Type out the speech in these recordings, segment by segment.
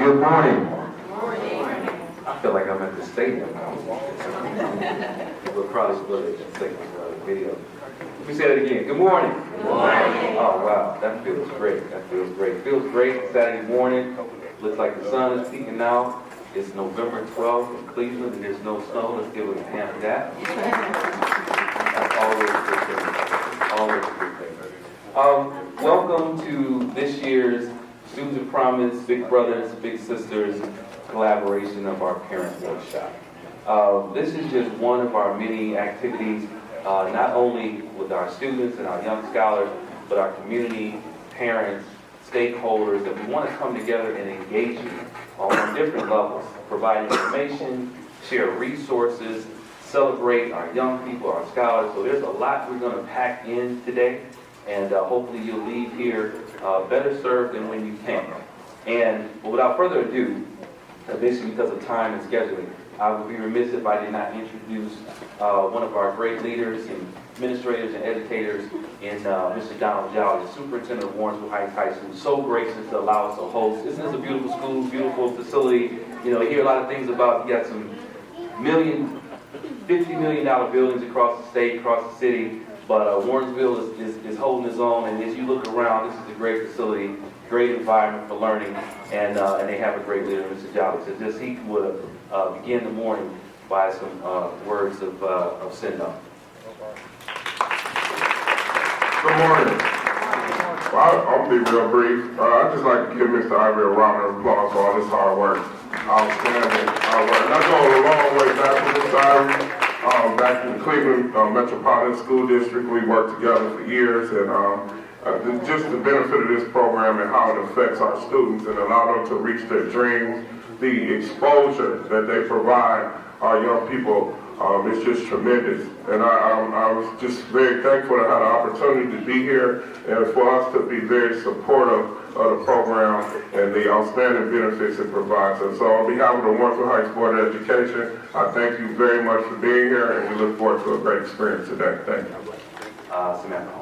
Good morning. I feel like I'm at the stadium now. We'll probably split it and take a video. Let me say that again. Good morning. Good morning. Oh, wow. That feels great. That feels great. Feels great Saturday morning. Looks like the sun is peeking out. It's November 12th in Cleveland and there's no snow. Let's give it a hand for that. That's always a good thing. Always a good thing. Welcome to this year's Students of Promise, Big Brothers, Big Sisters collaboration of our Parent Workshop. This is just one of our many activities, not only with our students and our young scholars, but our community, parents, stakeholders, that we want to come together and engage you on different levels, provide information, share resources, celebrate our young people, our scholars. So there's a lot we're going to pack in today, and hopefully you'll leave here better served than when you came. And without further ado, basically because of time and scheduling, I would be remiss if I did not introduce one of our great leaders and administrators and educators in Mr. Donald Jolly, the superintendent of Warrensville Heights High School. So gracious to allow us to host. Isn't this a beautiful school, beautiful facility? You know, you hear a lot of things about, you got some $50 million buildings across the state, across the city, but Warrensville is holding its own, and as you look around, this is a great facility, great environment for learning, and they have a great leader, Mr. Jolly. So just he would begin the morning by some words of send-off. Good morning. Well, I'll be real brief. I'd just like to give Mr. Ivory a round of applause for all this hard work. Outstanding hard work. And I go a long way back with Mr. Ivory. Back in the Cleveland Metropolitan School District, we worked together for years, and just the benefit of this program and how it affects our students and allow them to reach their dreams, the exposure that they provide our young people is just tremendous. And I was just very thankful to have the opportunity to be here and for us to be very supportive of the program and the outstanding benefits it provides us. So on behalf of the Warrensville Heights Board of Education, I thank you very much for being here, and we look forward to a great experience today. Thank you. Samantha.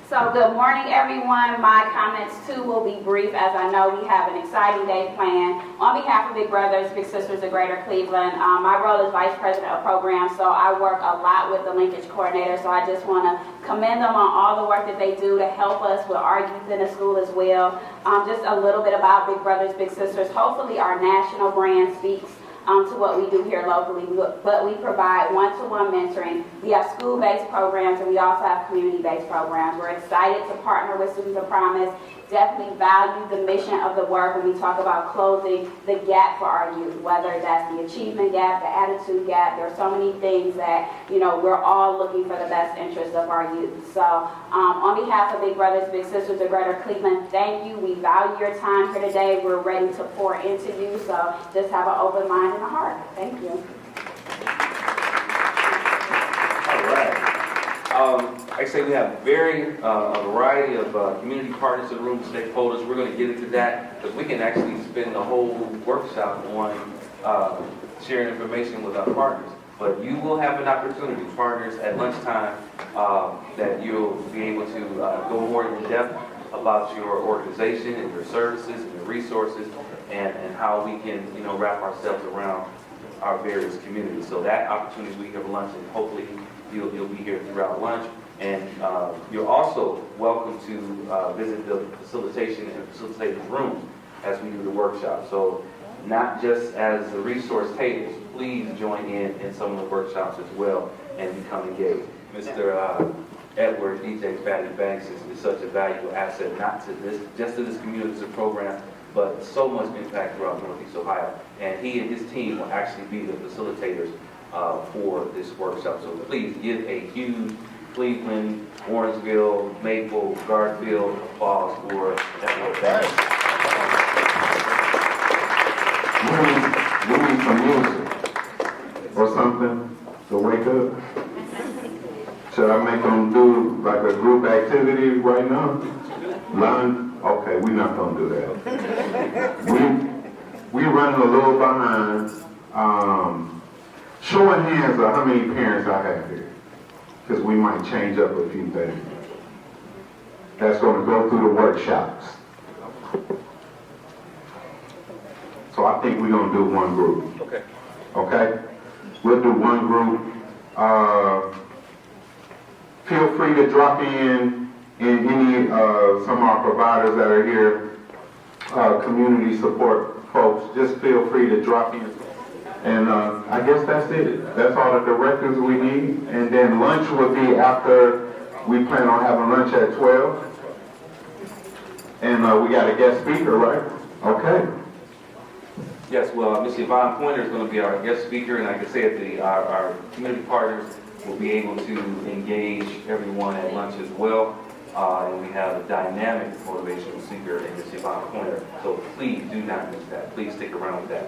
So good morning, everyone. My comments too will be brief, as I know we have an exciting day planned. On behalf of Big Brothers, Big Sisters of Greater Cleveland, my role is Vice President of Programs, so I work a lot with the linkage coordinator, so I just want to commend them on all the work that they do to help us with our youth in the school as well. Just a little bit about Big Brothers, Big Sisters. Hopefully our national brand speaks to what we do here locally, but we provide one-to-one mentoring. We have school-based programs, and we also have community-based programs. We're excited to partner with Students of Promise. Definitely value the mission of the work when we talk about closing the gap for our youth, whether that's the achievement gap, the attitude gap. There are so many things that, you know, we're all looking for the best interests of our youth. So on behalf of Big Brothers, Big Sisters of Greater Cleveland, thank you. We value your time here today. We're ready to pour into you, so just have an open mind and a heart. Thank you. All right. Like I say, we have a variety of community partners in the room, stakeholders. We're going to get into that because we can actually spend the whole workshop on sharing information with our partners. But you will have an opportunity, partners, at lunchtime, that you'll be able to go more in depth about your organization and your services and your resources and how we can, you know, wrap ourselves around our various communities. So that opportunity we have lunch, and hopefully you'll be here throughout lunch. And you're also welcome to visit the facilitation and facilitator's room as we do the workshop. So not just as the resource tables, please join in some of the workshops as well and become engaged. Mr. Edward DJ Fatty Banks is such a valuable asset, not to just to this community as a program, but so much impact throughout Northeast Ohio. And he and his team will actually be the facilitators for this workshop. So please give a huge Cleveland, Warrensville, Maple, Garfield applause for Edward Banks. We need some music or something to wake up. Should I make them do like a group activity right now? Learn? Okay, we're not gonna do that. We're running a little behind. Show of hands of how many parents I have here, because we might change up a few things. That's going to go through the workshops. So I think we're gonna do one group, Okay. okay? We'll do one group. Feel free to drop in any, some of our providers that are here, community support folks, just feel free to drop in. And I guess that's it. That's all the directives we need. And then lunch will be after, we plan on having lunch at 12. And we got a guest speaker, right? Okay. Yes, well, Ms. Yvonne Pointer is going to be our guest speaker, and like I said, our community partners will be able to engage everyone at lunch as well. And we have a dynamic motivational speaker in Ms. Yvonne Pointer, so please do not miss that. Please stick around with that.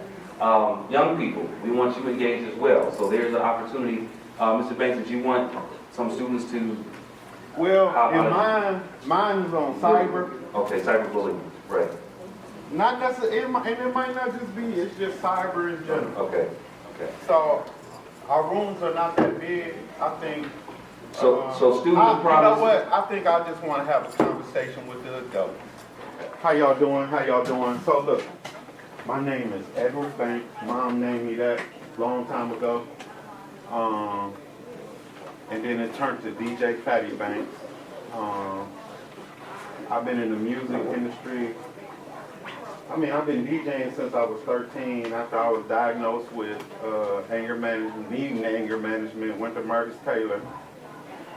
Young people, we want you engaged as well, so there's an opportunity. Mr. Banks, did you want some students to... Well, How about and mine is on cyber. Okay, cyberbullying, right. Not necessarily, and it might not just be, it's just cyber in general. Okay, okay. So, our rooms are not that big, I think. So students You know problems... what, I think I just want to have a conversation with the adults. How y'all doing, how y'all doing? So look, my name is Edward Banks, Mom named me that a long time ago. And then it turned to DJ Fatty Banks. I've been in the music industry. I've been DJing since I was 13 after I was diagnosed with anger management, needing anger management, went to Marcus Taylor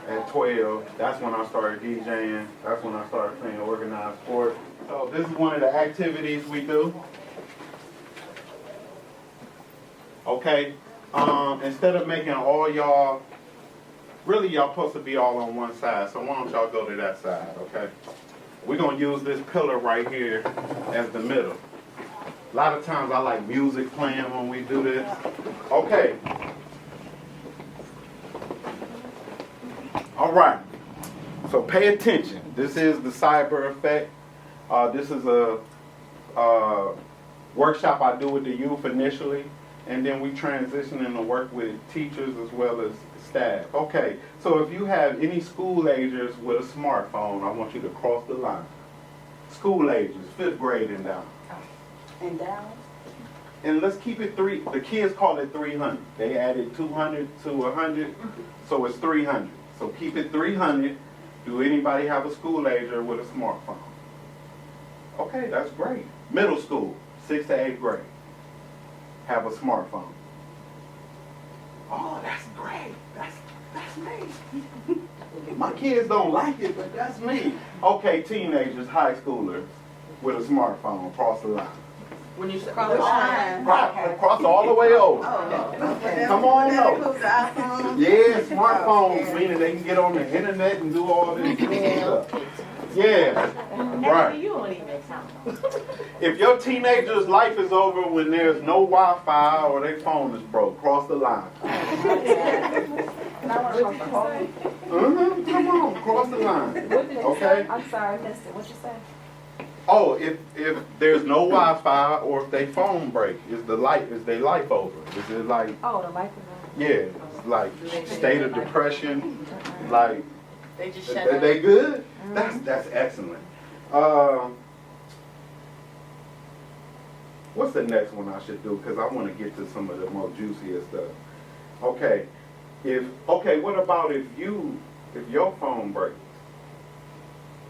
at 12. That's when I started DJing. That's when I started playing organized sports. So this is one of the activities we do. Okay, instead of making all y'all, really y'all supposed to be all on one side, so why don't y'all go to that side, okay? We're gonna use this pillar right here as the middle. A lot of times I like music playing when we do this. Okay. All right, so pay attention. This is the cyber effect. This is a workshop I do with the youth initially, and then we transition into work with teachers as well as staff. Okay, so if you have any school agers with a smartphone, I want you to cross the line. School agers, 5th grade and down. And down? And let's keep it the kids call it 300. They added 200 to 100, so it's 300. So keep it 300. Do anybody have a school ager with a smartphone? Okay, that's great. Middle school, 6th to 8th grade, have a smartphone. Oh, that's great. That's me. My kids don't like it, but that's me. Okay, teenagers, high schoolers with a smartphone, cross the line. When you cross the line. Cross all the way over. Okay. Come on That over. includes the iPhone? Yeah, smartphones, meaning they can get on the internet and do all this stuff. Yeah, right. You don't even count. If your teenager's life is over when there's no Wi-Fi or their phone is broke, cross the line. Come on, cross the line. Okay? I'm sorry, I missed it. What you say? Oh, if there's no Wi-Fi or if their phone break, is their life over? Is it like, Oh, the life is on. yeah, it's like state of depression, like, They just are they good? That's excellent. What's the next one I should do? Because I want to get to some of the more juicier stuff. Okay, what about if your phone breaks?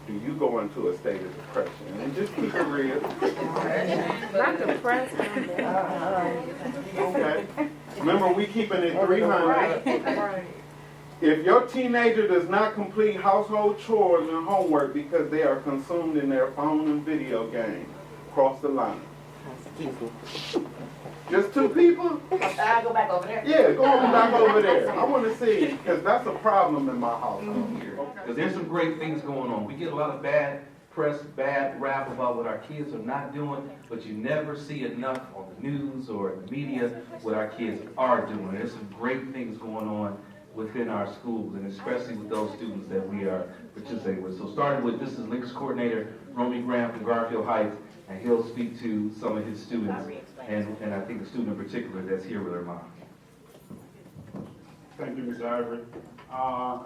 Do you go into a state of depression? And just keep it real. Not depressed. Okay. Remember, we keeping it 300. Right. If your teenager does not complete household chores and homework because they are consumed in their phone and video games, cross the line. Just 2 people? I go back over there. Yeah, go on back over there. I want to see, because that's a problem in my household. Because there's some great things going on. We get a lot of bad press, bad rap about what our kids are not doing, but you never see enough on the news or in the media what our kids are doing. There's some great things going on within our schools, and especially with those students that we are participating with. So starting with, this is Linkers Coordinator Romy Graham from Garfield Heights, and he'll speak to some of his students, and I think a student in particular that's here with her mom. Thank you, Ms. Ivory. I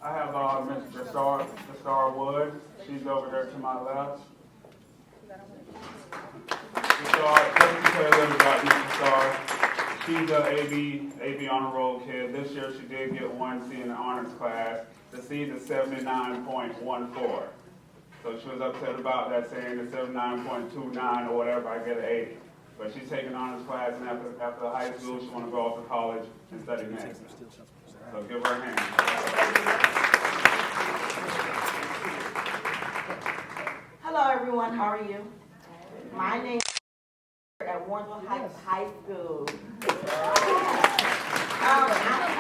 have Ms. Destar Wood. She's over there to my left. Star, just to tell you a little about Mrs. Star. She's a AB honor roll kid. This year she did get 1C in the honors class. The C is 79.14. So she was upset about that, saying the 79.29 or whatever, I get an 80. But she's taking honors class, and after high school, she want to go off to college and study medicine. So give her a hand. Hello, everyone. How are you? My name is at Warrensville Heights High School. I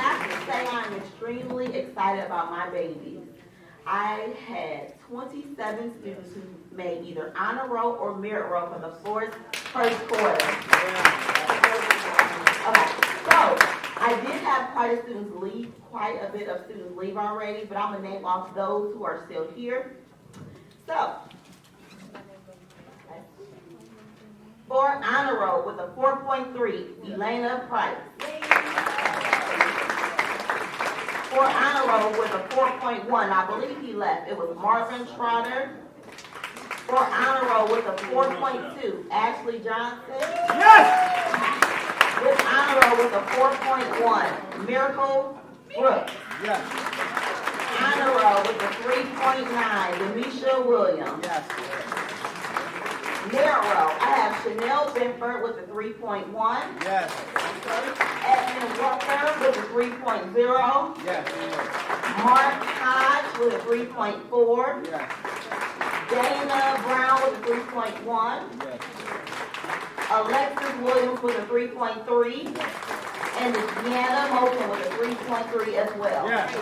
have to say I'm extremely excited about my babies. I had 27 students who made either honor roll or merit roll for the first quarter. Okay, so I did have quite a bit of students leave already, but I'm gonna name off those who are still here. So, for honor roll with a 4.3, Elena Price. For honor roll with a 4.1, I believe he left, it was Marvin Trotter. For honor roll with a 4.2, Ashley Johnson. Yes! With honor roll with a 4.1, Miracle Brooks. Yes. Honor roll with a 3.9, Demisha Williams. Yes. Merit roll, I have Chanel Benford with a 3.1. Yes. Edmund Walker with a 3.0. Yes. Mark Hodge with a 3.4. Yes. Dana Brown with a 3.1. Yes. Alexis Williams with a 3.3. And Deanna Moulton with a 3.3 as well. Yes.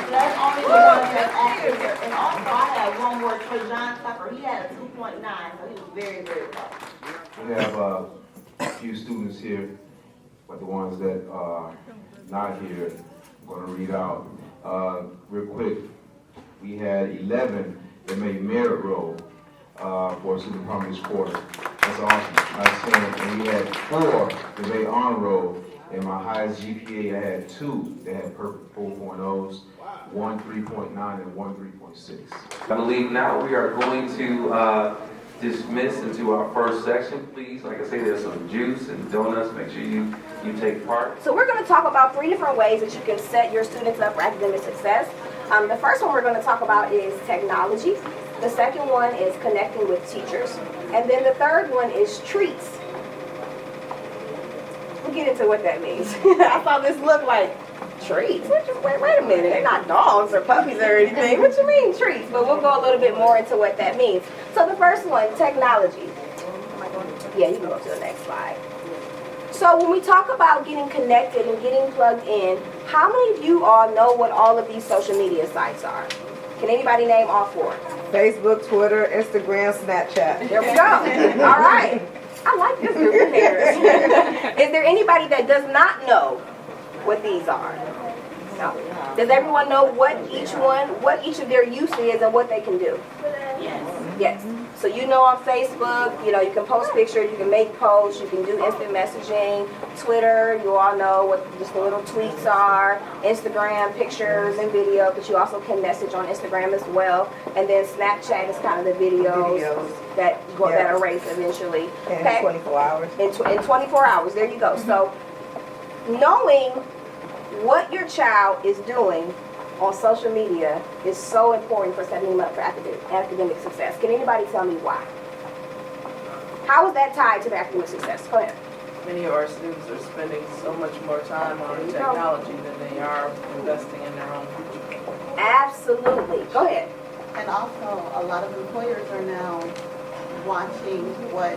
That's only the ones that's active. And also I had one more, Trajan Tucker. He had a 2.9, so he was very, very close. We have a few students here, but the ones that are not here, I'm going to read out. Real quick, we had 11 that made merit roll for student department this quarter. That's awesome. And we had 4 that made honor roll. In my highest GPA, I had 2 that had perfect 4.0s, 1 3.9 and 1 3.6. Gonna leave now. We are going to dismiss into our first section, please. Like I say, there's some juice and donuts. Make sure you take part. So we're going to talk about 3 different ways that you can set your students up for academic success. The first one we're going to talk about is technology. The second one is connecting with teachers. And then the third one is treats. We'll get into what that means. I saw this look like treats. Wait a minute, they're not dogs or puppies or anything. What you mean treats? But we'll go a little bit more into what that means. So the first one, technology. Yeah, you can go to the next slide. So when we talk about getting connected and getting plugged in, how many of you all know what all of these social media sites are? Can anybody name all 4? Facebook, Twitter, Instagram, Snapchat. There we go. All right. I like this group of parents. Is there anybody that does not know what these are? No. Does everyone know what each of their use is and what they can do? Yes. Yes. So you know on Facebook, you can post pictures, you can make posts, you can do instant messaging. Twitter, you all know what just the little tweets are. Instagram, pictures and video, but you also can message on Instagram as well. And then Snapchat is kind of the videos that erase eventually. In 24 hours. In 24 hours, there you go. So knowing what your child is doing on social media is so important for setting them up for academic success. Can anybody tell me why? How is that tied to the academic success? Go ahead. Many of our students are spending so much more time on technology than they are investing in their own future. Absolutely. Go ahead. And also, a lot of employers are now watching what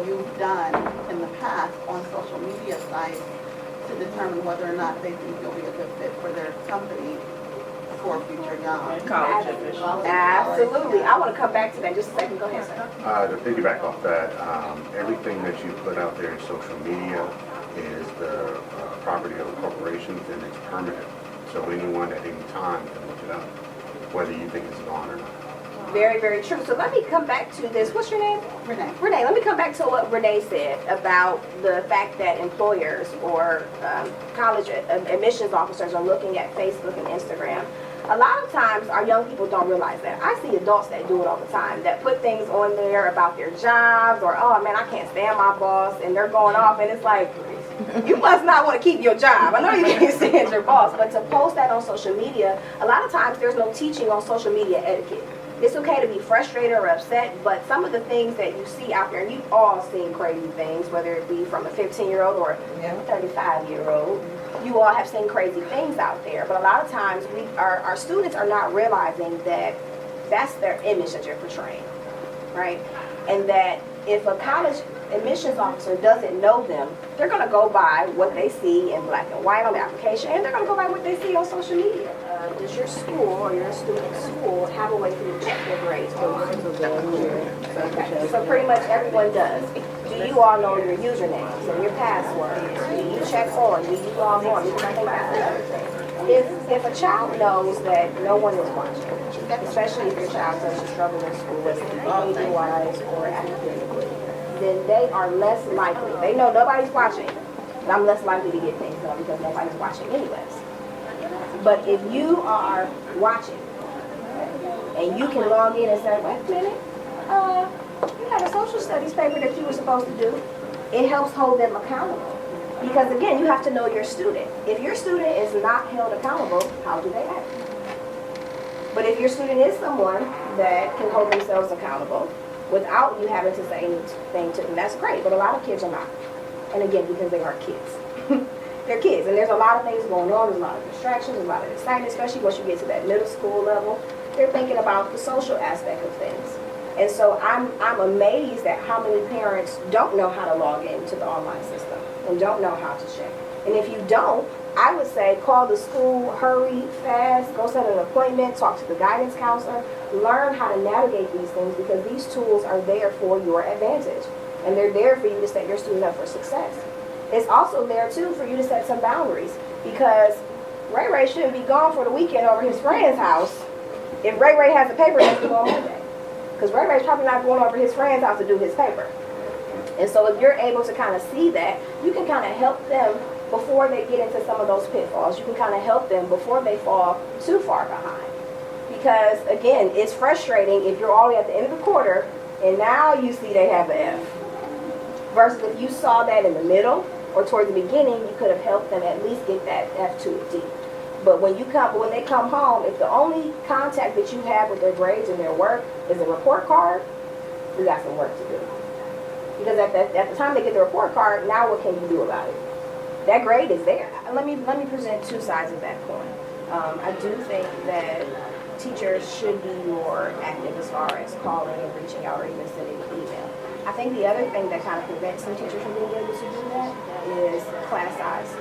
you've done in the past on social media sites to determine whether or not they think you'll be a good fit for their company for future jobs. College admissions. Absolutely. I want to come back to that in just a second. Go ahead, sir. To piggyback off that, everything that you put out there in social media is the property of corporations and it's permanent. So anyone at any time can look it up, whether you think it's gone or not. Very, very true. So let me come back to this. What's your name? Renee. Renee, let me come back to what Renee said about the fact that employers or college admissions officers are looking at Facebook and Instagram. A lot of times our young people don't realize that. I see adults that do it all the time, that put things on there about their jobs or, oh man, I can't stand my boss, and they're going off, and it's like, you must not want to keep your job. I know you can't stand your boss, but to post that on social media, a lot of times there's no teaching on social media etiquette. It's okay to be frustrated or upset, but some of the things that you see out there, and you've all seen crazy things, whether it be from a 15-year-old or a 35-year-old, you all have seen crazy things out there. But a lot of times our students are not realizing that that's their image that you're portraying, right? And that if a college admissions officer doesn't know them, they're going to go by what they see in black and white on the application, and they're going to go by what they see on social media. Does your school or your student's school have a way for you to check their grades? Okay. So pretty much everyone does. Do you all know your usernames and your passwords? Do you check on? Do you log on? Because I think that's another thing. If a child knows that no one is watching, especially if your child doesn't struggle in school, whether it's behavior-wise or academically, then they are less likely. They know nobody's watching, and I'm less likely to get things done because nobody's watching anyways. But if you are watching, and you can log in and say, wait a minute, you had a social studies paper that you were supposed to do, it helps hold them accountable. Because again, you have to know your student. If your student is not held accountable, how do they act? But if your student is someone that can hold themselves accountable without you having to say anything to them, that's great. But a lot of kids are not. And again, because they are kids. They're kids, and there's a lot of things going on. There's a lot of distractions, a lot of excitement, especially once you get to that middle school level. They're thinking about the social aspect of things. And so I'm amazed at how many parents don't know how to log into the online system and don't know how to check. And if you don't, I would say call the school, hurry, fast, go set an appointment, talk to the guidance counselor, learn how to navigate these things because these tools are there for your advantage. And they're there for you to set your student up for success. It's also there too for you to set some boundaries because Ray Ray shouldn't be gone for the weekend over his friend's house if Ray Ray has a paper that's due on Monday. Because Ray Ray's probably not going over his friend's house to do his paper. And so if you're able to kind of see that, you can kind of help them before they get into some of those pitfalls. You can kind of help them before they fall too far behind. Because again, it's frustrating if you're all the way at the end of the quarter and now you see they have an F. Versus if you saw that in the middle or towards the beginning, you could have helped them at least get that F to a D. But when they come home, if the only contact that you have with their grades and their work is a report card, we got some work to do. Because at the time they get the report card, now what can you do about it? That grade is there. Let me present two sides of that coin. I do think that teachers should be more active as far as calling and reaching out or even sending an email. I think the other thing that kind of prevents some teachers from being able to do that is class size.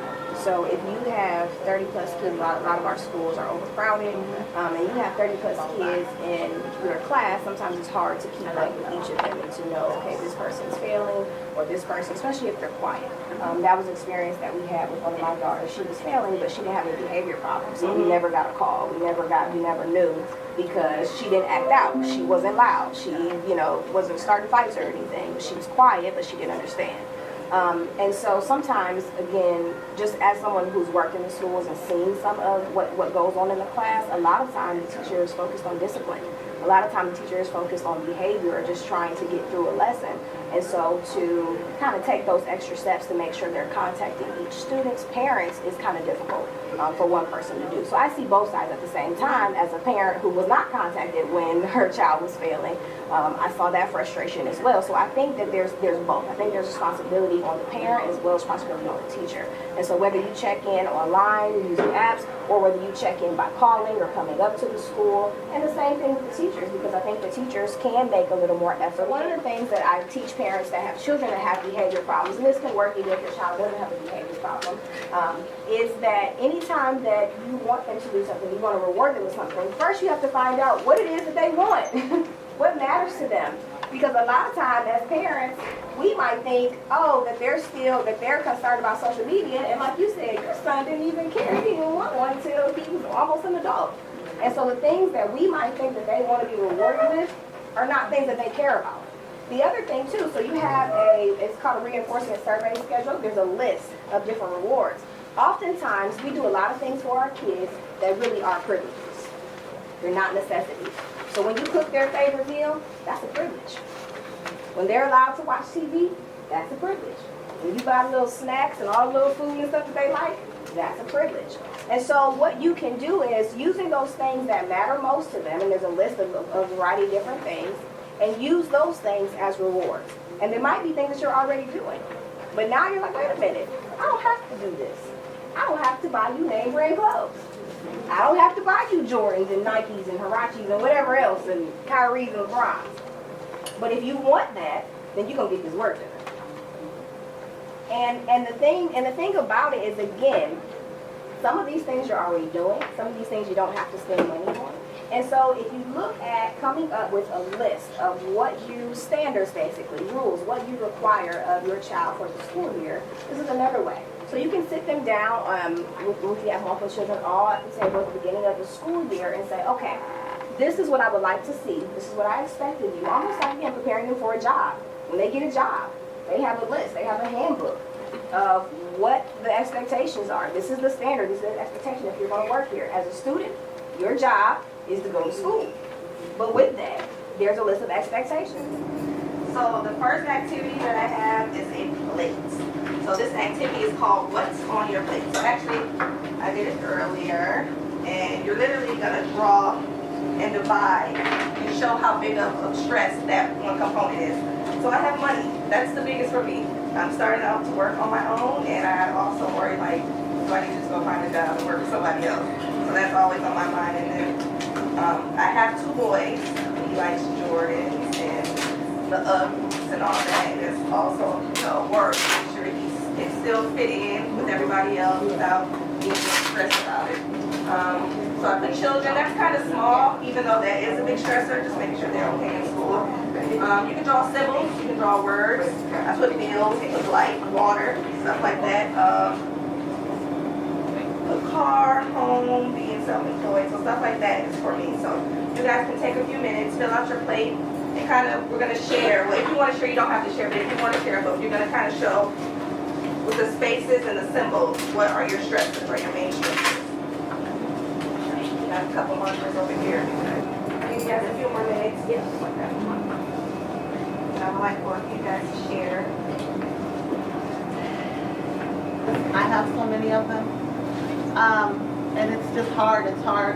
So if you have 30 plus kids, a lot of our schools are overcrowded, and you have 30 plus kids in your class, sometimes it's hard to keep up with each of them and to know, okay, this person's failing, or this person, especially if they're quiet. That was an experience that we had with one of my daughters. She was failing, but she didn't have any behavior problems. So we never got a call. We never knew because she didn't act out. She wasn't loud. She, wasn't starting fights or anything. She was quiet, but she didn't understand. And so sometimes, again, just as someone who's worked in the schools and seen some of what goes on in the class, a lot of times the teacher is focused on discipline. A lot of times the teacher is focused on behavior or just trying to get through a lesson. And so to kind of take those extra steps to make sure they're contacting each student's parents is kind of difficult for one person to do. So I see both sides at the same time. As a parent who was not contacted when her child was failing, I saw that frustration as well. So I think that there's both. I think there's responsibility on the parent as well as responsibility on the teacher. And so whether you check in online using apps or whether you check in by calling or coming up to the school, and the same thing with the teachers, because I think the teachers can make a little more effort. One of the things that I teach parents that have children that have behavior problems, and this can work even if your child doesn't have a behavior problem, is that anytime that you want them to do something, you want to reward them with something, first you have to find out what it is that they want, what matters to them. Because a lot of times as parents, we might think, that they're concerned about social media, and like you said, your son didn't even care. He didn't want one until he was almost an adult. And so the things that we might think that they want to be rewarded with are not things that they care about. The other thing too, so you have it's called a reinforcement survey schedule. There's a list of different rewards. Oftentimes, we do a lot of things for our kids that really are privileges. They're not necessities. So when you cook their favorite meal, that's a privilege. When they're allowed to watch TV, that's a privilege. When you buy little snacks and all the little food and stuff that they like, that's a privilege. And so what you can do is using those things that matter most to them, and there's a list of a variety of different things, and use those things as rewards. And there might be things that you're already doing. But now you're like, wait a minute, I don't have to do this. I don't have to buy you name brand clothes. I don't have to buy you Jordans and Nikes and Hirachis and whatever else and Kyrie's and LeBron's. But if you want that, then you're gonna get this work done. And the thing about it is, again, some of these things you're already doing. Some of these things you don't have to spend money on. And so if you look at coming up with a list of what you, standards basically, rules, what you require of your child for the school year, this is another way. So you can sit them down with you have multiple children all at the table at the beginning of the school year and say, okay, this is what I would like to see. This is what I expect of you. Almost like again preparing them for a job. When they get a job, they have a list. They have a handbook of what the expectations are. This is the standard. This is the expectation if you're going to work here. As a student, your job is to go to school. But with that, there's a list of expectations. So the first activity that I have is a plate. So this activity is called What's on Your Plate. So actually, I did it earlier, and you're literally going to draw and divide and show how big of stress that one component is. So I have money. That's the biggest for me. I'm starting out to work on my own, and I also worry, like, do I need to just go find a job and work for somebody else? So that's always on my mind. And then I have 2 boys. He likes Jordans and the Uggs and all that. There's also work, make sure he can still fit in with everybody else without being stressed about it. So I put children, that's kind of small, even though that is a big stressor, just making sure they're okay in school. You can draw symbols, you can draw words. I put bills, things like light, water, stuff like that. A car, home, being self-employed, so stuff like that is for me. So you guys can take a few minutes, fill out your plate, and kind of, we're going to share. Well, if you want to share, you don't have to share, but if you want to share, but you're going to kind of show with the spaces and the symbols, what are your stresses or your main stresses. Got a couple markers over here. Give you guys a few more minutes. Yes. I would like for you guys to share. I have so many of them. And it's just hard. It's hard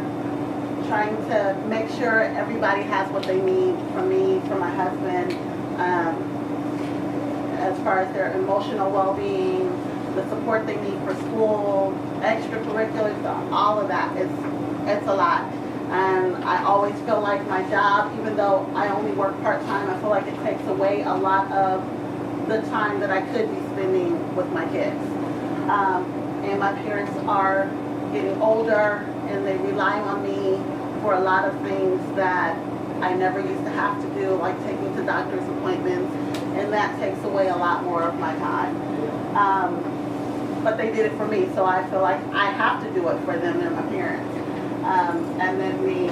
trying to make sure everybody has what they need from me, from my husband, as far as their emotional well-being, the support they need for school, extracurriculars, all of that. It's a lot. And I always feel like my job, even though I only work part-time, I feel like it takes away a lot of the time that I could be spending with my kids. And my parents are getting older, and they rely on me for a lot of things that I never used to have to do, like taking to doctor's appointments, and that takes away a lot more of my time. But they did it for me, so I feel like I have to do it for them and my parents. And then me,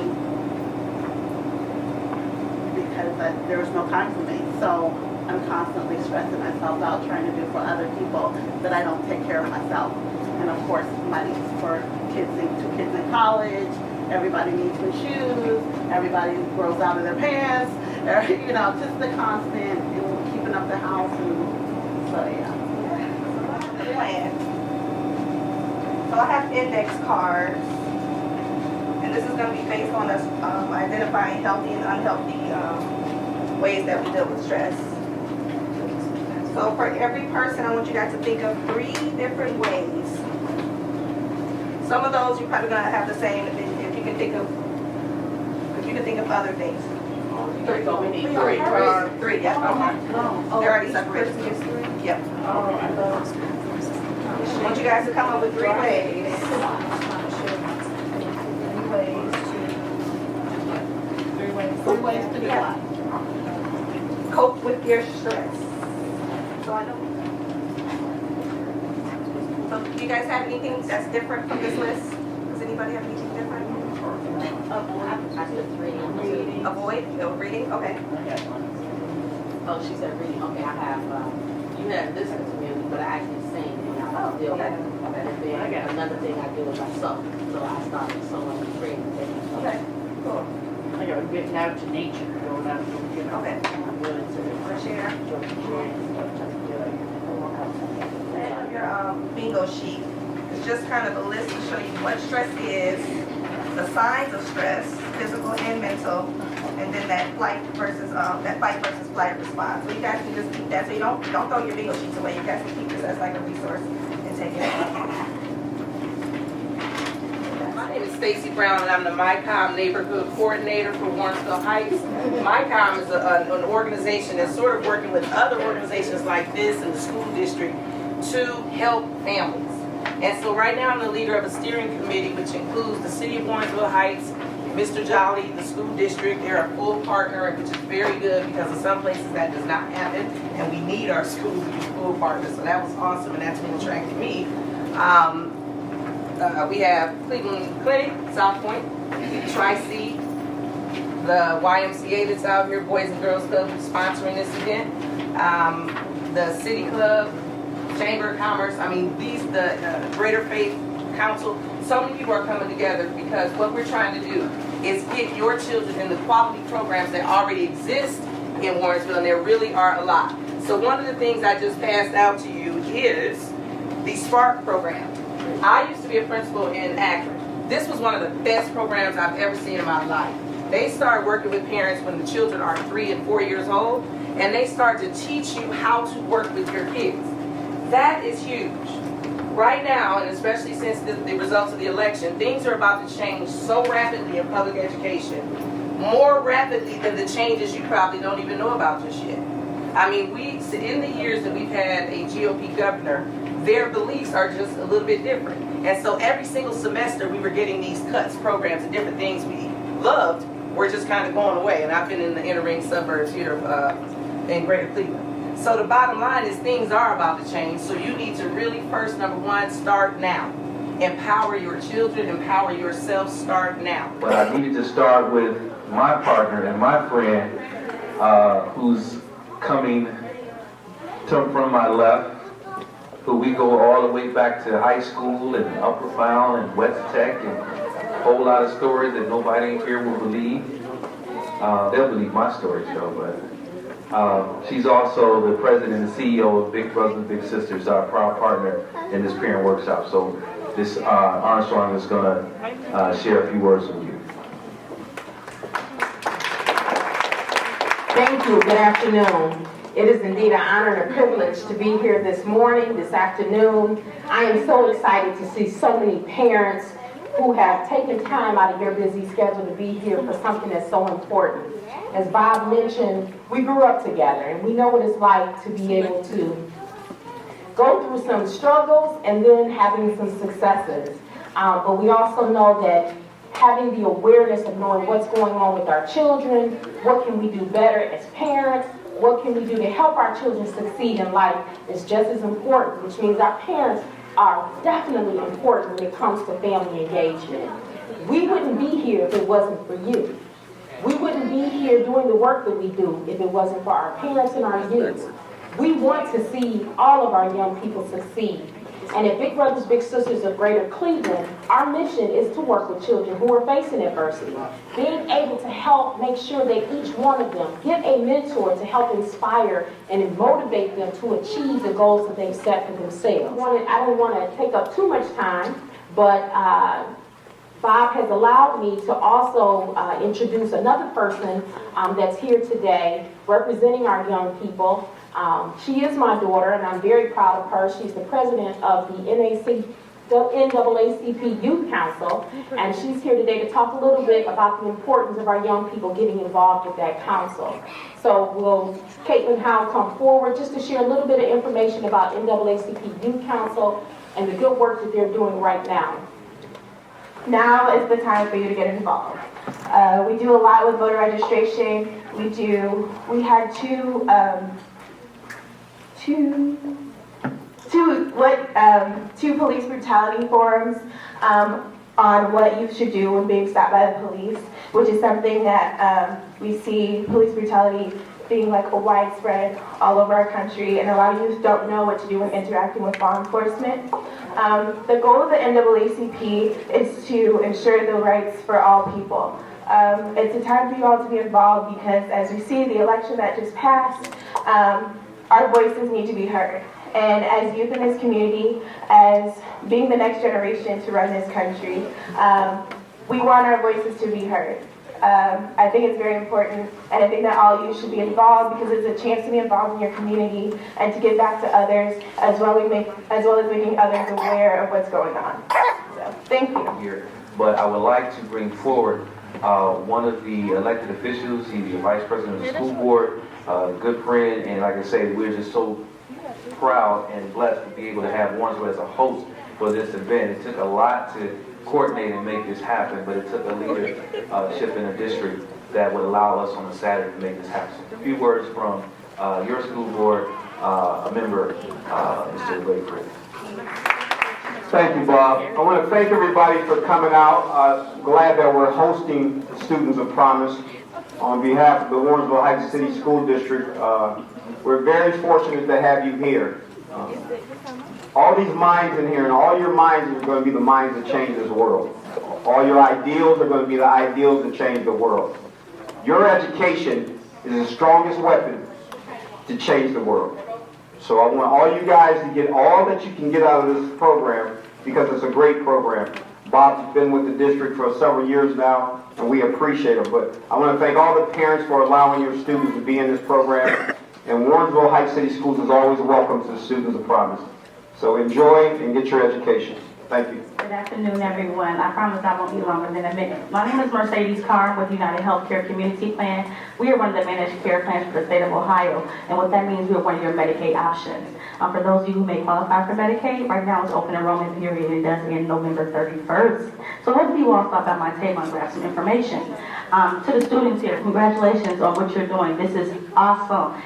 because there was no time for me. So I'm constantly stressing myself out trying to do for other people that I don't take care of myself. And of course, money for kids, 2 kids in college. Everybody needs new shoes. Everybody grows out of their pants. You know, just the constant and keeping up the house. And so yeah. Plan. So I have index cards, and this is going to be based on us identifying healthy and unhealthy ways that we deal with stress. So for every person, I want you guys to think of 3 different ways. Some of those you're probably going to have the same if you can think of other things. 3. So we need 3. 3, yeah. Okay. They're already separated. Yep. I want you guys to come up with 3 ways. 3 ways to do what? Cope with your stress. So I know. So do you guys have anything that's different from this list? Does anybody have anything different? Avoid? No, reading? Okay. Oh, she said reading. Okay, I have, you had listened to me, but I actually sing. Oh, still, okay. And then another thing I do is I sew. So I started sewing and creating things. Okay. I got getting out to nature, going out to, you know. Okay. Woods and Fresh air. Your bingo sheet is just kind of a list to show you what stress is, the signs of stress, physical and mental, and then that fight versus flight response. So you guys can just keep that. So you don't throw your bingo sheets away. You guys can keep this as like a resource and take it. My name is Stacy Brown, and I'm the MyCom Neighborhood Coordinator for Warrensville Heights. MyCom is an organization that's sort of working with other organizations like this in the school district to help families. And so right now I'm the leader of a steering committee which includes the City of Warrensville Heights, Mr. Jolly, the school district. They're a full partner, which is very good because in some places that does not happen, and we need our schools to be full partners. So that was awesome, and that's what attracted me. We have Cleveland Clinic, South Point, Tri-C, the YMCA that's out here, Boys and Girls Club, who's sponsoring this event, the City Club, Chamber of Commerce. I mean, the Greater Faith Council. So many people are coming together because what we're trying to do is get your children in the quality programs that already exist in Warrensville, and there really are a lot. So one of the things I just passed out to you is the Spark program. I used to be a principal in Akron. This was one of the best programs I've ever seen in my life. They start working with parents when the children are 3 and 4 years old, and they start to teach you how to work with your kids. That is huge. Right now, and especially since the results of the election, things are about to change so rapidly in public education, more rapidly than the changes you probably don't even know about just yet. I mean, in the years that we've had a GOP governor, their beliefs are just a little bit different. And so every single semester we were getting these cuts, programs, and different things we loved were just kind of going away. And I've been in the inner ring suburbs here in Greater Cleveland. So the bottom line is things are about to change. So you need to really first, number one, start now. Empower your children, empower yourself, start now. But I needed to start with my partner and my friend who's coming from my left, who we go all the way back to high school and Upper Bound and West Tech and a whole lot of stories that nobody here will believe. They'll believe my stories though, but she's also the president and CEO of Big Brothers Big Sisters, our proud partner in this parent workshop. So this Armstrong is going to share a few words with you. Thank you. Good afternoon. It is indeed an honor and a privilege to be here this morning, this afternoon. I am so excited to see so many parents who have taken time out of your busy schedule to be here for something that's so important. As Bob mentioned, we grew up together and we know what it's like to be able to go through some struggles and then having some successes. But we also know that having the awareness of knowing what's going on with our children, what can we do better as parents, what can we do to help our children succeed in life is just as important, which means our parents are definitely important when it comes to family engagement. We wouldn't be here if it wasn't for you. We wouldn't be here doing the work that we do if it wasn't for our parents and our youth. We want to see all of our young people succeed. And at Big Brothers Big Sisters of Greater Cleveland, our mission is to work with children who are facing adversity, being able to help make sure that each one of them get a mentor to help inspire and motivate them to achieve the goals that they've set for themselves. I don't want to take up too much time, but Bob has allowed me to also introduce another person that's here today representing our young people. She is my daughter, and I'm very proud of her. She's the president of the NAACP Youth Council, and she's here today to talk a little bit about the importance of our young people getting involved with that council. So will Caitlin Howe come forward just to share a little bit of information about NAACP Youth Council and the good work that they're doing right now. Now is the time for you to get involved. We do a lot with voter registration. We had two police brutality forums on what youth should do when being stopped by the police, which is something that we see police brutality being like a widespread all over our country, and a lot of youth don't know what to do when interacting with law enforcement. The goal of the NAACP is to ensure the rights for all people. It's a time for you all to be involved because as we see the election that just passed, our voices need to be heard. And as youth in this community, as being the next generation to run this country, we want our voices to be heard. I think it's very important, and I think that all of you should be involved because it's a chance to be involved in your community and to give back to others, as well as making others aware of what's going on. So, thank you. Here, but I would like to bring forward one of the elected officials. He's the vice president of the school board, good friend, and like I say, we're just so proud and blessed to be able to have Warrensville as a host for this event. It took a lot to coordinate and make this happen, but it took a leadership in the district that would allow us on a Saturday to make this happen. So a few words from your school board, a member, Mr. Layford. Thank you, Bob. I want to thank everybody for coming out. Glad that we're hosting Students of Promise on behalf of the Warrensville Heights City School District. We're very fortunate to have you here. All these minds in here, and all your minds are going to be the minds that change this world. All your ideals are going to be the ideals that change the world. Your education is the strongest weapon to change the world. So I want all you guys to get all that you can get out of this program because it's a great program. Bob's been with the district for several years now, and we appreciate him. But I want to thank all the parents for allowing your students to be in this program. And Warrensville Heights City Schools is always welcome to the Students of Promise. So enjoy and get your education. Thank you. Good afternoon, everyone. I promise I won't be longer than a minute. My name is Mercedes Carr with United Healthcare Community Plan. We are one of the managed care plans for the state of Ohio, and what that means, we're one of your Medicaid options. For those of you who may qualify for Medicaid, right now it's open enrollment period and it does end November 31st. So hopefully you all stop by my table and grab some information. To the students here, congratulations on what you're doing. This is awesome.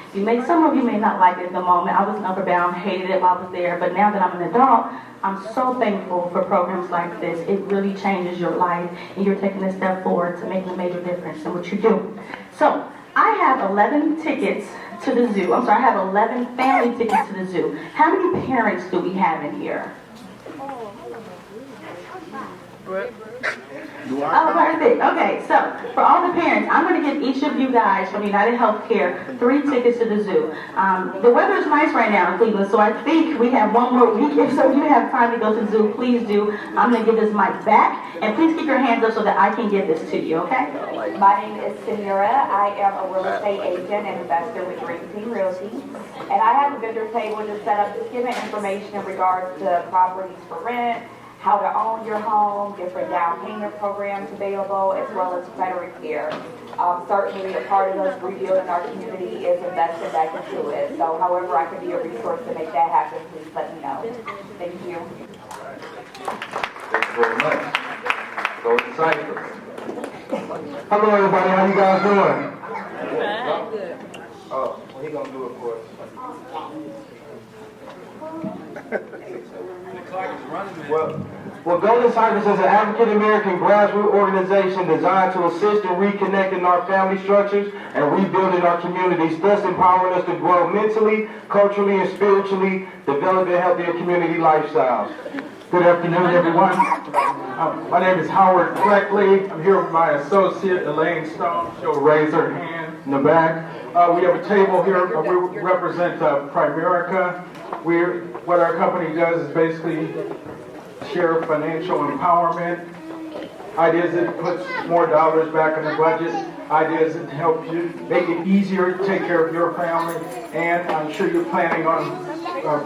Some of you may not like it at the moment. I was an upper bound, hated it while I was there, but now that I'm an adult, I'm so thankful for programs like this. It really changes your life, and you're taking a step forward to making a major difference in what you do. So, I have 11 tickets to the zoo. I have 11 family tickets to the zoo. How many parents do we have in here? Oh, perfect. Okay, so for all the parents, I'm going to give each of you guys from United Healthcare 3 tickets to the zoo. The weather is nice right now in Cleveland, so I think we have one more week. If so, if you have time to go to the zoo, please do. I'm going to give this mic back, and please keep your hands up so that I can give this to you, okay? My name is Samira. I am a real estate agent and investor with Dream Team Realty. And I have a vendor table just set up, just giving information in regards to properties for rent, how to own your home, different down payment programs available, as well as Frederick Care. Certainly a part of us rebuilding our community is investing back into it. So however I can be a resource to make that happen, please let me know. Thank you. Thank you very much. Go to Cypress. Hello everybody, how you guys doing? Good. Oh, well, he gonna do it for us. Well, Golden Cypress is an African-American grassroots organization designed to assist in reconnecting our family structures and rebuilding our communities, thus empowering us to grow mentally, culturally, and spiritually, developing healthier community lifestyles. Good afternoon, everyone. My name is Howard Fleckley. I'm here with my associate, Elaine Stone. She'll raise her hand in the back. We have a table here. We represent Primerica. What our company does is basically share financial empowerment, ideas that puts more dollars back in the budget, ideas that help you make it easier to take care of your family, and I'm sure you're planning on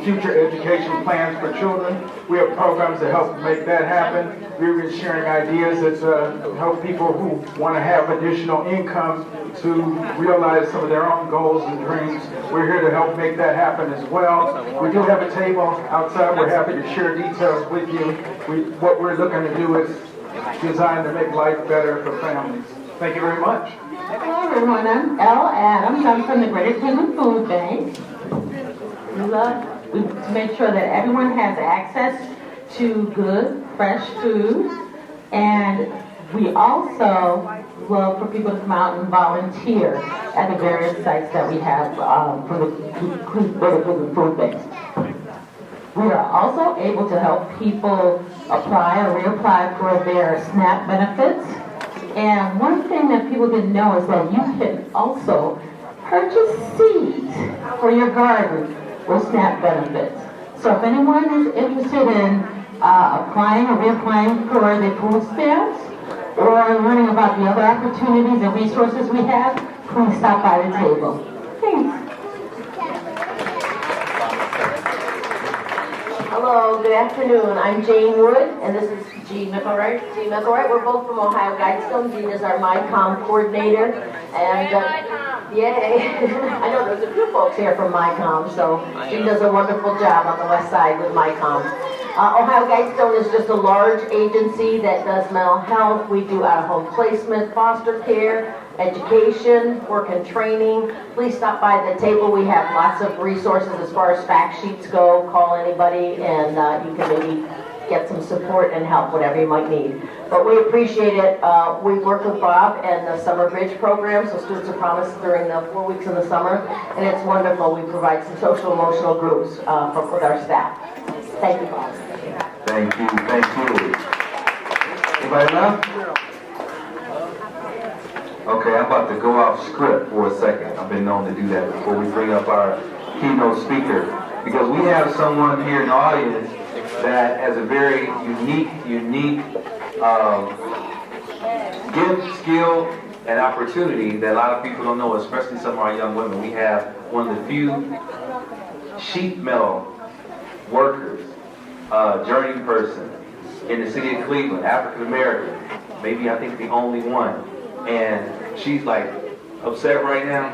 future education plans for children. We have programs that help make that happen. We've been sharing ideas that help people who want to have additional income to realize some of their own goals and dreams. We're here to help make that happen as well. We do have a table outside. We're happy to share details with you. What we're looking to do is designed to make life better for families. Thank you very much. Hello everyone, I'm Elle Adams. I'm from the Greater Cleveland Food Bank. We make sure that everyone has access to good, fresh food, and we also love for people to come out and volunteer at the various sites that we have for the Greater Cleveland Food Banks. We are also able to help people apply or reapply for their SNAP benefits. And one thing that people didn't know is that you can also purchase seeds for your garden with SNAP benefits. So if anyone is interested in applying or reapplying for the food stamps or learning about the other opportunities and resources we have, please stop by the table. Thanks. Hello, good afternoon. I'm Jane Wood, and this is G. McElwright. G. McElwright. We're both from Ohio Guidestone. Jean is our MyCom coordinator. And yay! I know there's a few folks here from MyCom, so Jean does a wonderful job on the west side with MyCom. Ohio Guidestone is just a large agency that does mental health. We do out-of-home placement, foster care, education, work and training. Please stop by the table. We have lots of resources as far as fact sheets go. Call anybody and you can maybe get some support and help, whatever you might need. But we appreciate it. We work with Bob and the Summer Bridge program, so students are promised during the 4 weeks in the summer, and it's wonderful. We provide some social emotional groups with our staff. Thank you, Bob. Thank you, thank you. Anybody left? Okay, I'm about to go off script for a second. I've been known to do that before we bring up our keynote speaker, because we have someone here in the audience that has a very unique gift, skill, and opportunity that a lot of people don't know, especially some of our young women. We have one of the few sheet metal workers, journey person in the city of Cleveland, African American, maybe I think the only one. And she's like upset right now.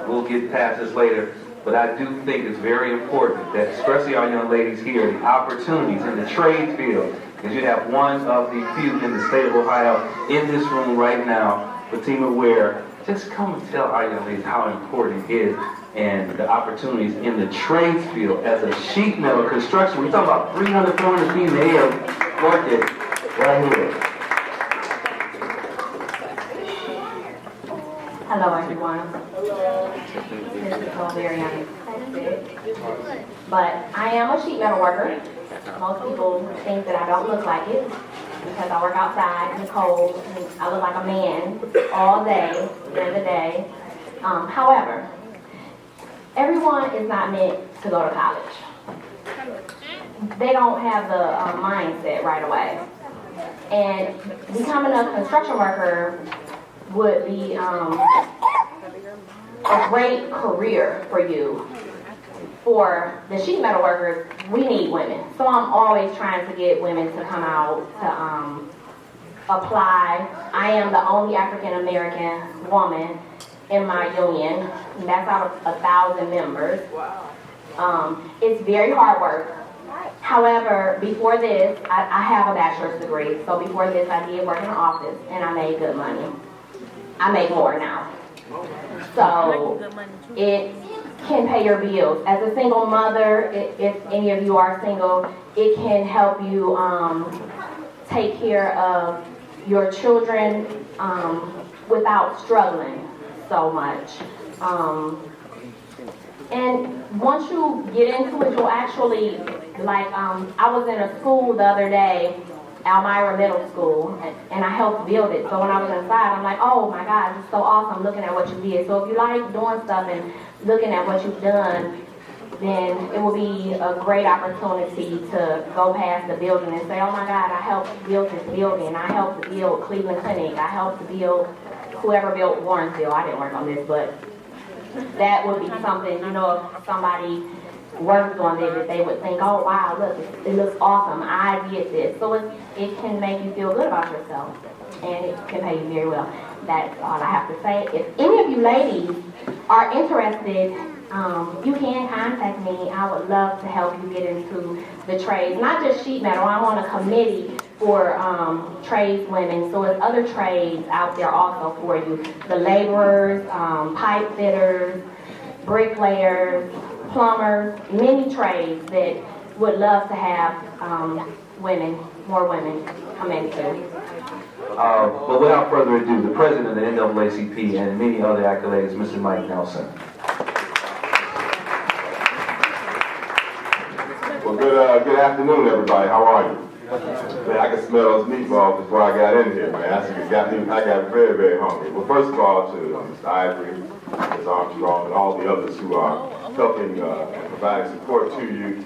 We'll get past this later. But I do think it's very important that, especially our young ladies here, the opportunities in the trade field, because you have one of the few in the state of Ohio in this room right now, Fatima Ware. Just come and tell our young ladies how important it is and the opportunities in the trades field as a sheet metal construction. We're talking about 300, 400 feet in the air working right here. Hello, everyone. This is all very unexpected, but I am a sheet metal worker. Most people think that I don't look like it because I work outside in the cold and I look like a man all day, during the day. However, everyone is not meant to go to college. They don't have the mindset right away. And becoming a construction worker would be a great career for you. For the sheet metal workers, we need women. So I'm always trying to get women to come out to apply. I am the only African American woman in my union, and that's out of 1,000 members. It's very hard work. However, before this, I have a bachelor's degree. So before this, I did work in an office, and I made good money. I make more now. So it can pay your bills. As a single mother, if any of you are single, it can help you take care of your children without struggling so much. And once you get into it, you'll actually, I was in a school the other day, Elmira Middle School, and I helped build it. So when I was inside, I'm like, oh my God, it's so awesome looking at what you did. So if you like doing stuff and looking at what you've done, then it will be a great opportunity to go past the building and say, oh my God, I helped build this building. I helped to build Cleveland Clinic. I helped to build whoever built Warrensville. I didn't work on this, but that would be something, if somebody worked on it, that they would think, oh wow, look, it looks awesome, I did this. So it can make you feel good about yourself, and it can pay you very well. That's all I have to say. If any of you ladies are interested, you can contact me. I would love to help you get into the trades, not just sheet metal. I'm on a committee for trades women, so there's other trades out there also for you. The laborers, pipe fitters, bricklayers, plumbers, many trades that would love to have more women come into. But without further ado, the president of the NAACP and many other accolades, Mr. Mike Nelson. Well, good afternoon, everybody. How are you? Man, I can smell those meatballs before I got in here, man. I got very, very hungry. Well, first of all, to Mr. Ivory, Ms. Armstrong, and all the others who are helping and providing support to you,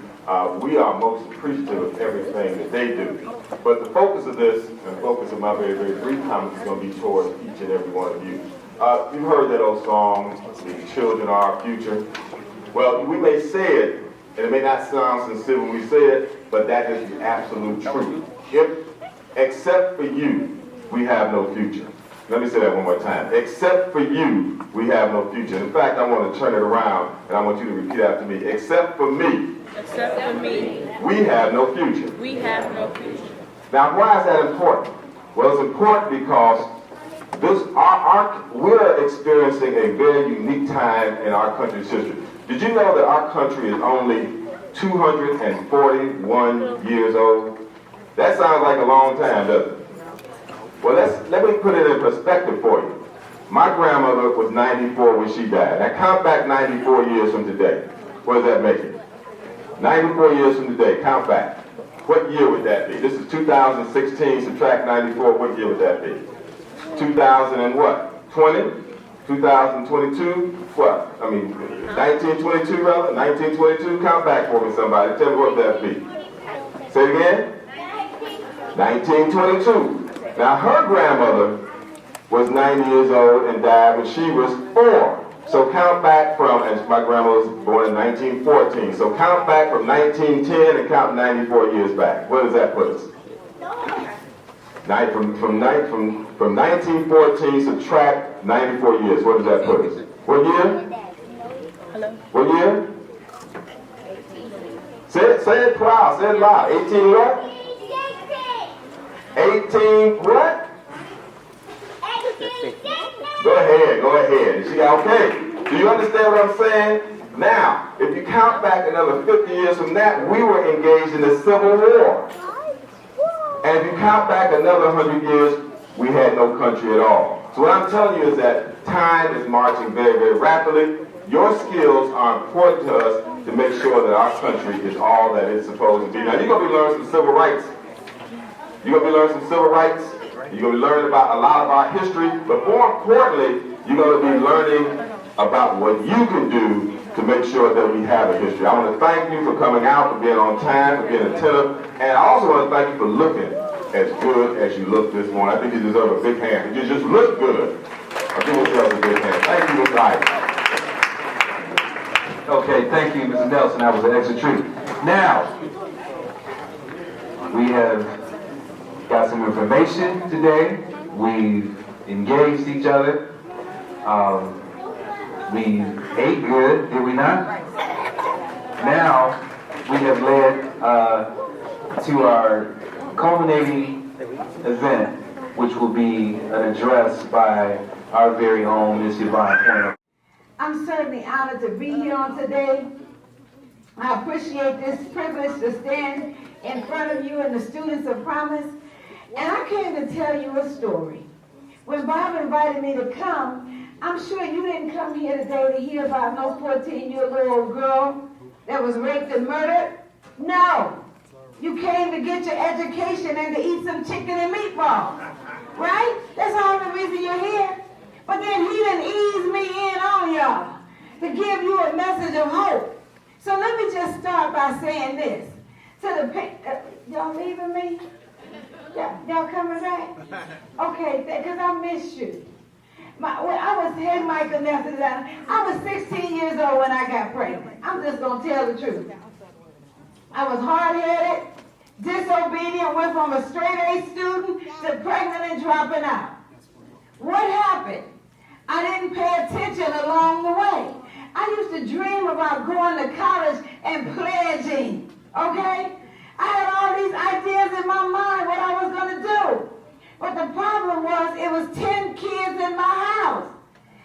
we are most appreciative of everything that they do. But the focus of this, and the focus of my very, very brief comments is going to be towards each and every one of you. You've heard that old song, "The children are our future." Well, we may say it, and it may not sound sincere when we say it, but that is the absolute truth. Except for you, we have no future. Let me say that one more time. Except for you, we have no future. In fact, I want to turn it around, and I want you to repeat after me. Except for me. Except for me. We have no future. We have no future. Now, why is that important? Well, it's important because we're experiencing a very unique time in our country's history. Did you know that our country is only 241 years old? That sounds like a long time, doesn't it? Well, let me put it in perspective for you. My grandmother was 94 when she died. Now count back 94 years from today. What does that make it? 94 years from today, count back. What year would that be? This is 2016, subtract 94, what year would that be? 2000 and what? 20? 2022? What? 1922 rather? 1922? Count back for me, somebody. Tell me what would that be. Say it again? 1922. Now her grandmother was 90 years old and died when she was 4. So count back from, and my grandma was born in 1914. So count back from 1910 and count 94 years back. Where does that put us? From 1914, subtract 94 years. What does that put us? What year? Hello? What year? Say it proud. Say it loud. 18 what? 18 what? Go ahead. Is she okay? Do you understand what I'm saying? Now, if you count back another 50 years from that, we were engaged in the Civil War. And if you count back another 100 years, we had no country at all. So what I'm telling you is that time is marching very, very rapidly. Your skills are important to us to make sure that our country is all that it's supposed to be. Now, you're going to be learning some civil rights. You're going to be learning some civil rights. You're going to be learning about a lot of our history. But more importantly, you're going to be learning about what you can do to make sure that we have a history. I want to thank you for coming out, for being on time, for being attentive. And I also want to thank you for looking as good as you look this morning. I think you deserve a big hand. You just look good. I give yourself a big hand. Thank you, Mr. Ivory. Okay, thank you, Mr. Nelson. That was an extra treat. Now, we have got some information today. We've engaged each other. We ate good, did we not? Now, we have led to our culminating event, which will be an address by our very own Ms. Yvonne Pointer. I'm certainly honored to be here on today. I appreciate this privilege to stand in front of you and the students of Promise. And I came to tell you a story. When Bob invited me to come, I'm sure you didn't come here today to hear about no 14-year-old girl that was raped and murdered. No. You came to get your education and to eat some chicken and meatballs. Right? That's all the reason you're here. But then he didn't ease me in on y'all to give you a message of hope. So let me just start by saying this. Y'all leaving me? Y'all coming back? Okay, because I missed you. When I was head Michael Nelson, I was 16 years old when I got pregnant. I'm just going to tell the truth. I was hard-headed, disobedient, went from a straight-A student to pregnant and dropping out. What happened? I didn't pay attention along the way. I used to dream about going to college and pledging, okay? I had all these ideas in my mind what I was going to do. But the problem was it was 10 kids in my house.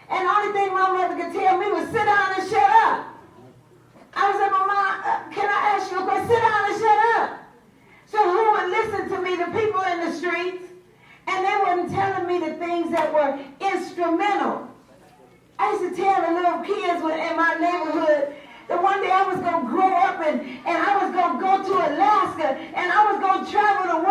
And the only thing my mother could tell me was sit down and shut up. I was like, Mama, can I ask you a question? Sit down and shut up. So who would listen to me? The people in the streets. And they weren't telling me the things that were instrumental. I used to tell the little kids in my neighborhood that one day I was going to grow up and I was going to go to Alaska and I was going to travel the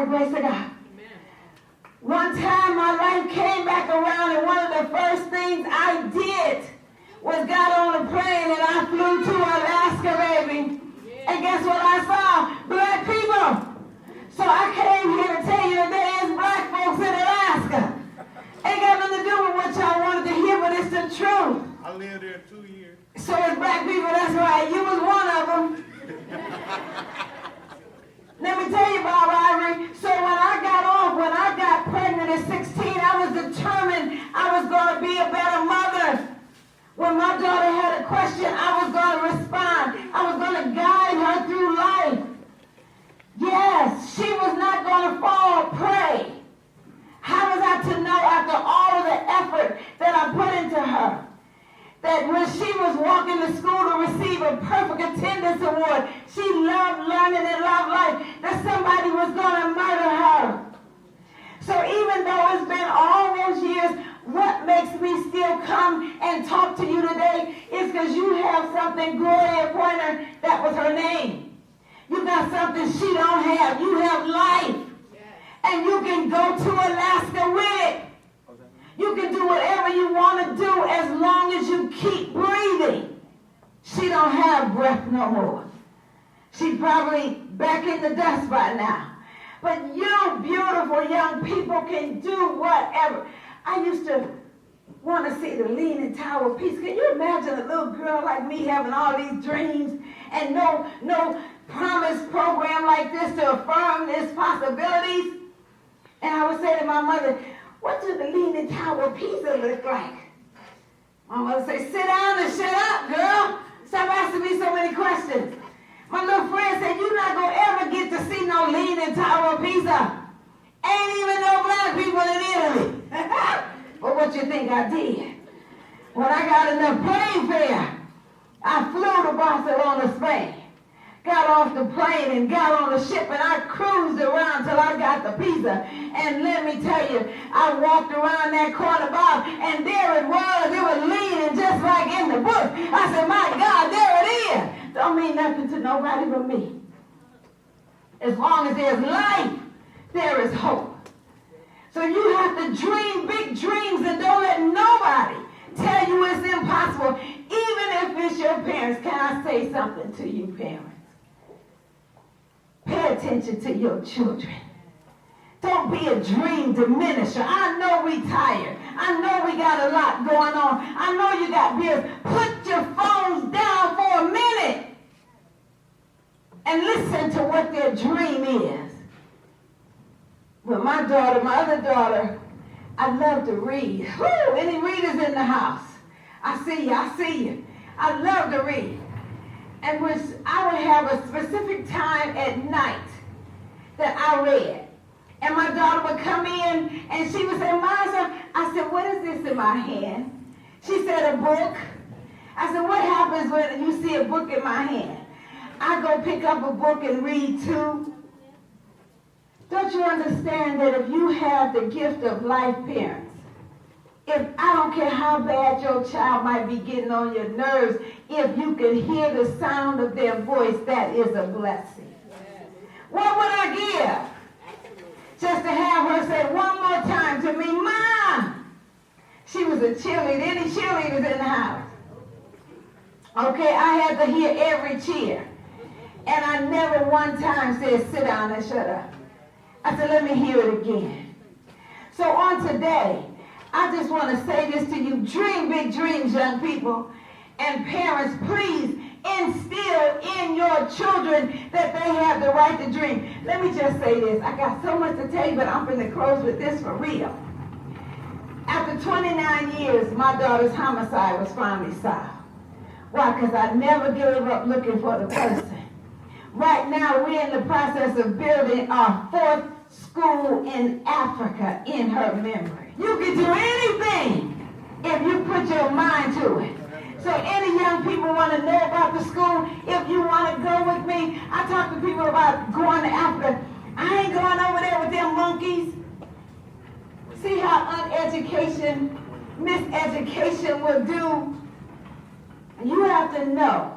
grace of God. One time my life came back around, and one of the first things I did was got on a plane and I flew to Alaska, baby. And guess what I saw? Black people. So I came here to tell you that there is black folks in Alaska. Ain't got nothing to do with what y'all wanted to hear, but it's the truth. I lived there 2 years. So it's black people, that's right. You was one of them. Let me tell you, Bob Ivory. So when I got pregnant at 16, I was determined I was going to be a better mother. When my daughter had a question, I was going to respond. I was going to guide her through life. Yes, she was not going to fall prey. How was I to know after all of the effort that I put into her, that when she was walking to school to receive a perfect attendance award, she loved learning and loved life, that somebody was going to murder her? So even though it's been all those years, what makes me still come and talk to you today is because you have something, Gloria Pointer, that was her name. You got something she don't have. You have life. And you can go to Alaska with it. You can do whatever you want to do as long as you keep breathing. She don't have breath no more. She's probably back in the dust by now. But you beautiful young people can do whatever. I used to want to see the Leaning Tower of Peace. Can you imagine a little girl like me having all these dreams and no promise program like this to affirm its possibilities? And I would say to my mother, what does the Leaning Tower of Pisa look like? My mother would say, sit down and shut up, girl. Stop asking me so many questions. My little friend said, you're not going to ever get to see no Leaning Tower of Pisa. Ain't even no black people in Italy. But what you think I did? When I got enough plane fare, I flew to Barcelona, Spain. Got off the plane and got on the ship, and I cruised around till I got to Pisa. And let me tell you, I walked around that corner, Bob, and there it was leaning just like in the book. I said, my God, there it is. Don't mean nothing to nobody but me. As long as there's life, there is hope. So you have to dream big dreams and don't let nobody tell you it's impossible, even if it's your parents. Can I say something to you, parents? Pay attention to your children. Don't be a dream diminisher. I know we tired. I know we got a lot going on. I know you got bills. Put your phones down for a minute and listen to what their dream is. With my daughter, my other daughter, I love to read. Woo, any readers in the house? I see you. I love to read. And I would have a specific time at night that I read. And my daughter would come in and she would say, Martha, I said, what is this in my hand? She said, a book. I said, what happens when you see a book in my hand? I go pick up a book and read too. Don't you understand that if you have the gift of life, parents, I don't care how bad your child might be getting on your nerves, if you can hear the sound of their voice, that is a blessing. What would I give just to have her say one more time to me, Mom? She was a cheerleader. Any cheerleaders in the house? Okay, I had to hear every cheer. And I never one time said, sit down and shut up. I said, let me hear it again. So on today, I just want to say this to you. Dream big dreams, young people. And parents, please instill in your children that they have the right to dream. Let me just say this. I got so much to tell you, but I'm going to close with this for real. After 29 years, my daughter's homicide was finally solved. Why? Because I never gave up looking for the person. Right now, we're in the process of building our 4th school in Africa in her memory. You can do anything if you put your mind to it. So any young people want to know about the school, if you want to go with me, I talk to people about going to Africa. I ain't going over there with them monkeys. See how miseducation will do? You have to know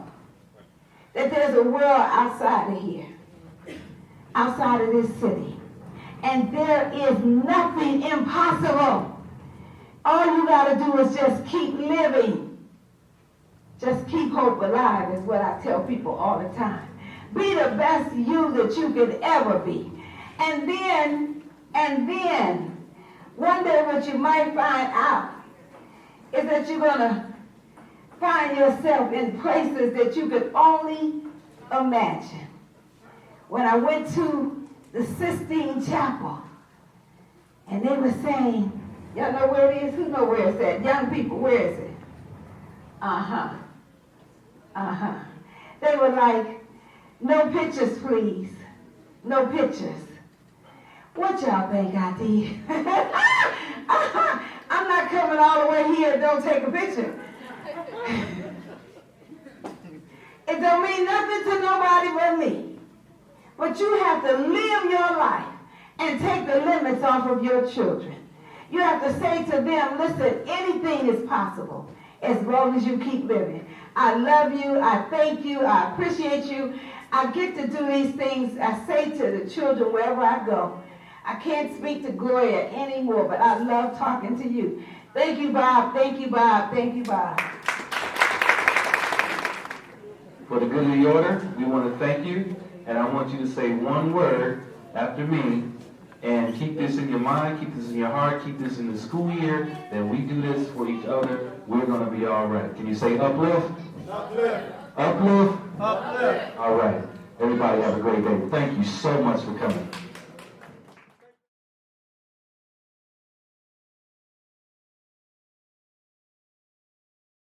that there's a world outside of here, outside of this city. And there is nothing impossible. All you gotta do is just keep living. Just keep hope alive is what I tell people all the time. Be the best you that you could ever be. And then, one day what you might find out is that you're gonna find yourself in places that you could only imagine. When I went to the Sistine Chapel, and they were saying, y'all know where it is? Who know where it's at? Young people, where is it? They were like, no pictures, please. No pictures. What y'all think I did? I'm not coming all the way here, don't take a picture. It don't mean nothing to nobody but me. But you have to live your life and take the limits off of your children. You have to say to them, listen, anything is possible as long as you keep living. I love you, I thank you, I appreciate you. I get to do these things, I say to the children wherever I go. I can't speak to Gloria anymore, but I love talking to you. Thank you, Bob, thank you, Bob, thank you, Bob. For the good of the order, we want to thank you, and I want you to say one word after me, and keep this in your mind, keep this in your heart, keep this in the school year, that we do this for each other, we're going to be all right. Can you say uplift? Uplift. Uplift? Uplift. All right. Everybody have a great day. Thank you so much for coming.